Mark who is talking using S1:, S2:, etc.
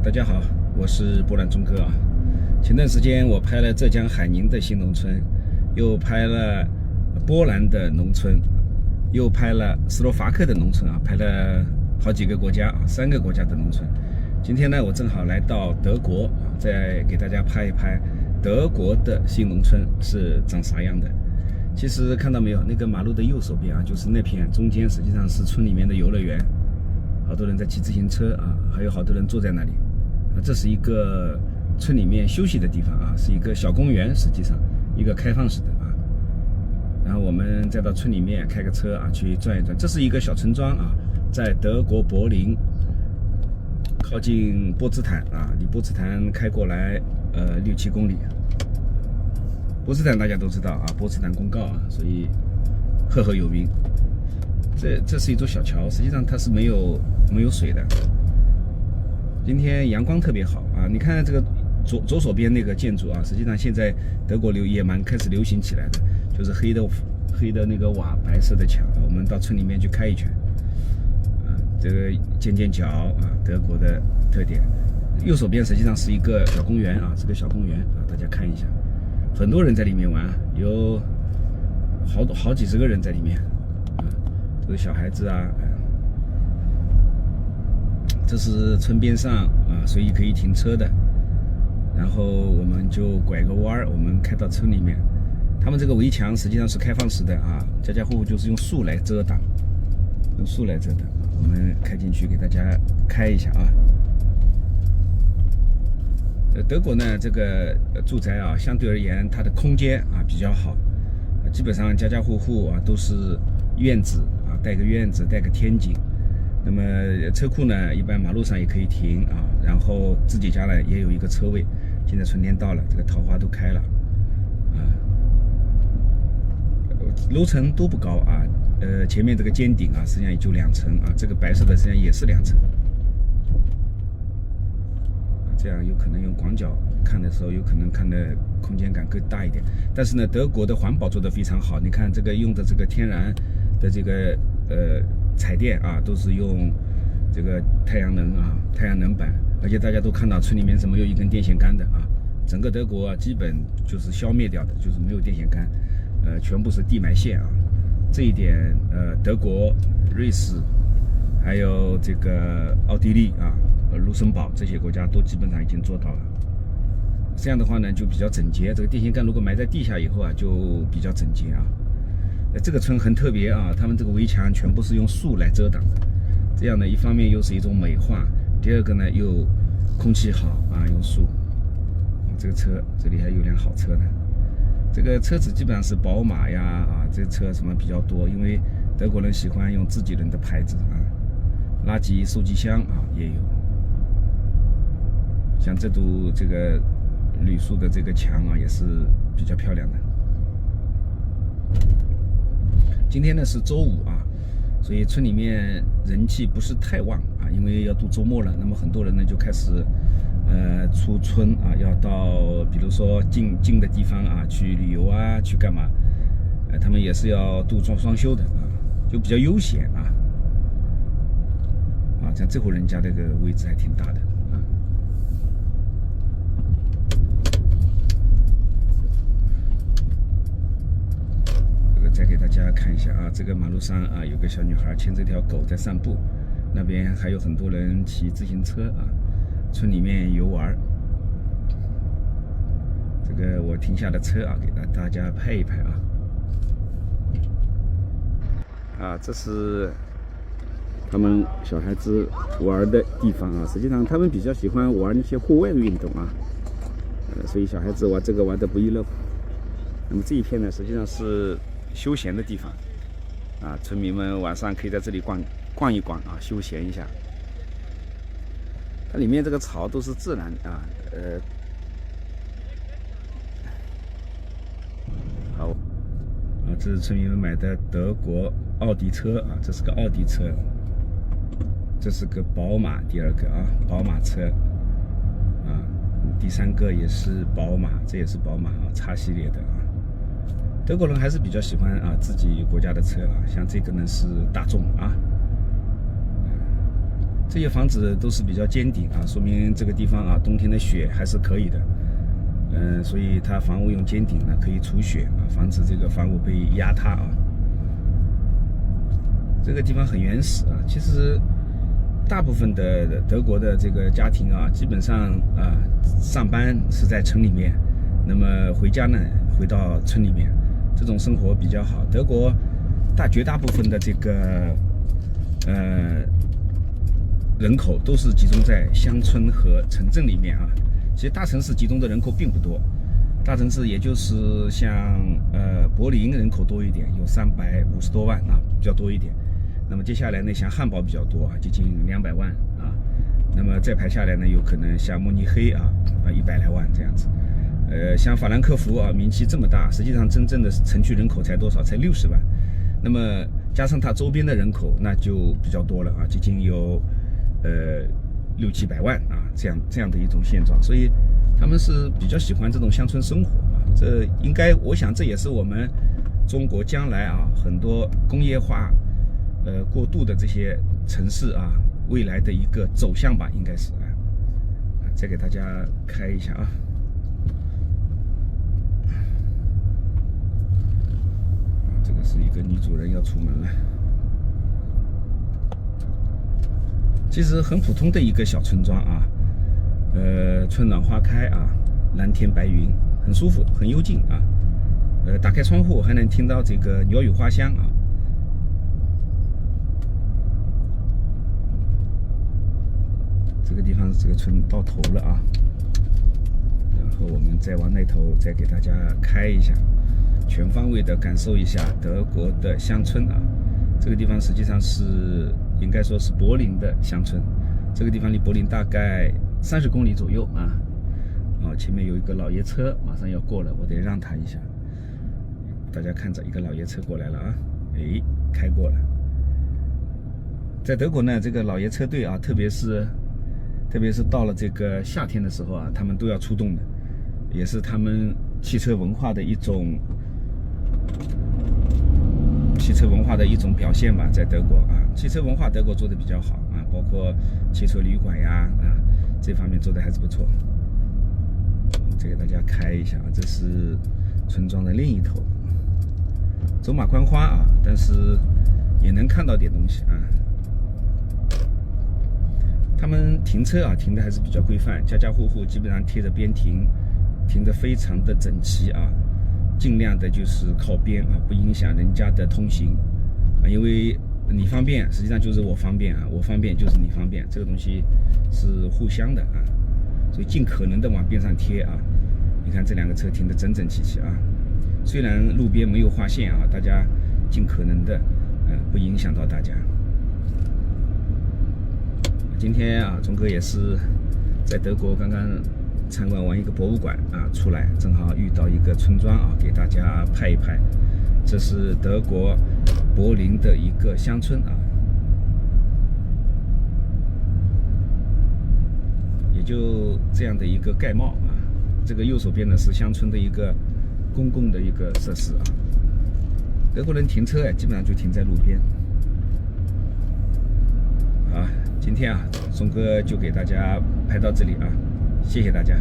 S1: 大家好，我是波兰钟哥啊。前段时间我拍了浙江海宁的新农村，又拍了波兰的农村，又拍了斯洛伐克的农村啊，拍了好几个国家啊，3个国家的农村。今天呢，我正好来到德国啊，再给大家拍一拍德国的新农村是长啥样的。其实看到没有，那个马路的右手边啊，就是那片，中间实际上是村里面的游乐园，好多人在骑自行车啊，还有好多人坐在那里啊。这是一个村里面休息的地方啊，是一个小公园，实际上一个开放式的啊。然后我们再到村里面开个车啊，去转一转。这是一个小村庄啊，在德国柏林，靠近波茨坦啊，离波茨坦开过来6-7公里。波茨坦大家都知道啊，波茨坦公告啊，所以赫赫有名。这是一座小桥，实际上它是没有水的。今天阳光特别好啊！你看这个左手边那个建筑啊，实际上现在德国也蛮开始流行起来的，就是黑的那个瓦，白色的墙。我们到村里面去开一圈啊，这个尖角啊，德国的特点。右手边实际上是一个小公园啊，是个小公园啊，大家看一下，很多人在里面玩，有好几十个人在里面。都是小孩子啊，这是村边上啊，所以可以停车的。然后我们就拐个弯儿，我们开到村里面。他们这个围墙实际上是开放式的啊，家家户户就是用树来遮挡，用树来遮挡。我们开进去给大家开一下啊。德国呢，这个住宅啊，相对而言它的空间啊比较好，基本上家家户户啊都是院子。带个院子，带个天井。那么车库呢，一般马路上也可以停啊。然后自己家呢也有一个车位。现在春天到了，这个桃花都开了啊。楼层都不高啊，前面这个尖顶啊，实际上也就2层啊。这个白色的实际上也是2层。这样有可能用广角看的时候，有可能看的空间感更大一点。但是呢，德国的环保做得非常好。你看这个用的这个天然的这个彩电啊，都是用这个太阳能啊，太阳能板。而且大家都看到村里面是没有一根电线杆的啊。整个德国啊，基本就是消灭掉的，就是没有电线杆，全部是地埋线啊。这一点德国、瑞士还有这个奥地利啊。卢森堡这些国家都基本上已经做到了。这样的话呢，就比较整洁。这个电线杆如果埋在地下以后啊，就比较整洁啊。这个村很特别啊，他们这个围墙全部是用树来遮挡的。这样呢，一方面又是一种美化，第二个呢又空气好啊，用树。这个车这里还有辆好车呢。这个车子基本上是宝马呀啊，这个车什么比较多，因为德国人喜欢用自己人的牌子啊。垃圾收集箱啊也有。像这堵这个铝塑的这个墙啊，也是比较漂亮的。今天呢是周五啊，所以村里面人气不是太旺啊，因为要度周末了。那么很多人呢就开始出村啊，要到比如说近的地方啊去旅游啊，去干嘛？他们也是要度双休的啊，就比较悠闲啊。像这户人家这个位置还挺大的啊。这个再给大家看一下啊，这个马路上啊有个小女孩牵着条狗在散步，那边还有很多人骑自行车啊，村里面游玩。这个我停下的车啊，给大家拍一拍啊。这是他们小孩子玩的地方啊，实际上他们比较喜欢玩一些户外的运动啊，所以小孩子玩这个玩的不亦乐乎。那么这一片呢，实际上是休闲的地方啊，村民们晚上可以在这里逛一逛啊，休闲一下。它里面这个草都是自然啊，好啊，这是村民们买的德国奥迪车啊，这是个奥迪车。这是个宝马，第2个啊，宝马车啊，第3个也是宝马，这也是宝马啊，X系列的啊。德国人还是比较喜欢啊自己国家的车啊，像这个呢是大众啊，这些房子都是比较坚顶啊，说明这个地方啊，冬天的雪还是可以的。所以它房屋用尖顶呢，可以除雪啊，防止这个房屋被压塌啊。这个地方很原始啊，其实大部分的德国的这个家庭啊，基本上啊上班是在城里面，那么回家呢回到村里面，这种生活比较好。德国绝大部分的这个人口都是集中在乡村和城镇里面啊。其实大城市集中的人口并不多，大城市也就是像柏林人口多一点，有350多万啊，比较多一点。那么接下来呢，像汉堡比较多啊，接近200万啊。那么再排下来呢，有可能像慕尼黑啊100来万这样子。像法兰克福啊，名气这么大，实际上真正的城区人口才多少？才60万。那么加上它周边的人口，那就比较多了啊，接近有600-700万啊，这样的一种现状。所以他们是比较喜欢这种乡村生活啊。这应该，我想这也是我们中国将来啊很多工业化过度的这些城市啊未来的一个走向吧，应该是啊。再给大家开一下啊。这个是一个女主人要出门了。其实很普通的一个小村庄啊，春暖花开啊，蓝天白云，很舒服，很幽静啊。打开窗户还能听到这个鸟语花香啊。这个地方这个村到头了啊，然后我们再往那头再给大家开一下，全方位的感受一下德国的乡村啊。这个地方实际上是应该说是柏林的乡村，这个地方离柏林大概30公里左右啊。前面有一个老爷车马上要过了，我得让他一下。大家看着一个老爷车过来了啊，开过了。在德国呢，这个老爷车队啊，特别是到了这个夏天的时候啊，他们都要出动的，也是他们汽车文化的一种表现吧。在德国啊，汽车文化德国做的比较好啊，包括汽车旅馆呀这方面做的还是不错。再给大家开一下啊，这是村庄的另一头，走马观花啊，但是也能看到点东西啊。他们停车啊，停的还是比较规范，家家户户基本上贴着边停，停得非常的整齐啊，尽量的就是靠边啊，不影响人家的通行啊，因为你方便，实际上就是我方便啊，我方便就是你方便，这个东西是互相的啊，所以尽可能的往边上贴啊。你看这两个车停得整整齐齐啊，虽然路边没有划线啊，大家尽可能的不影响到大家。今天啊，钟哥也是在德国刚刚参观完一个博物馆啊，出来正好遇到一个村庄啊，给大家拍一拍。这是德国柏林的一个乡村啊，也就这样的一个盖帽啊。这个右手边呢是乡村的一个公共的一个设施啊。德国人停车基本上就停在路边。今天啊，钟哥就给大家拍到这里啊，谢谢大家。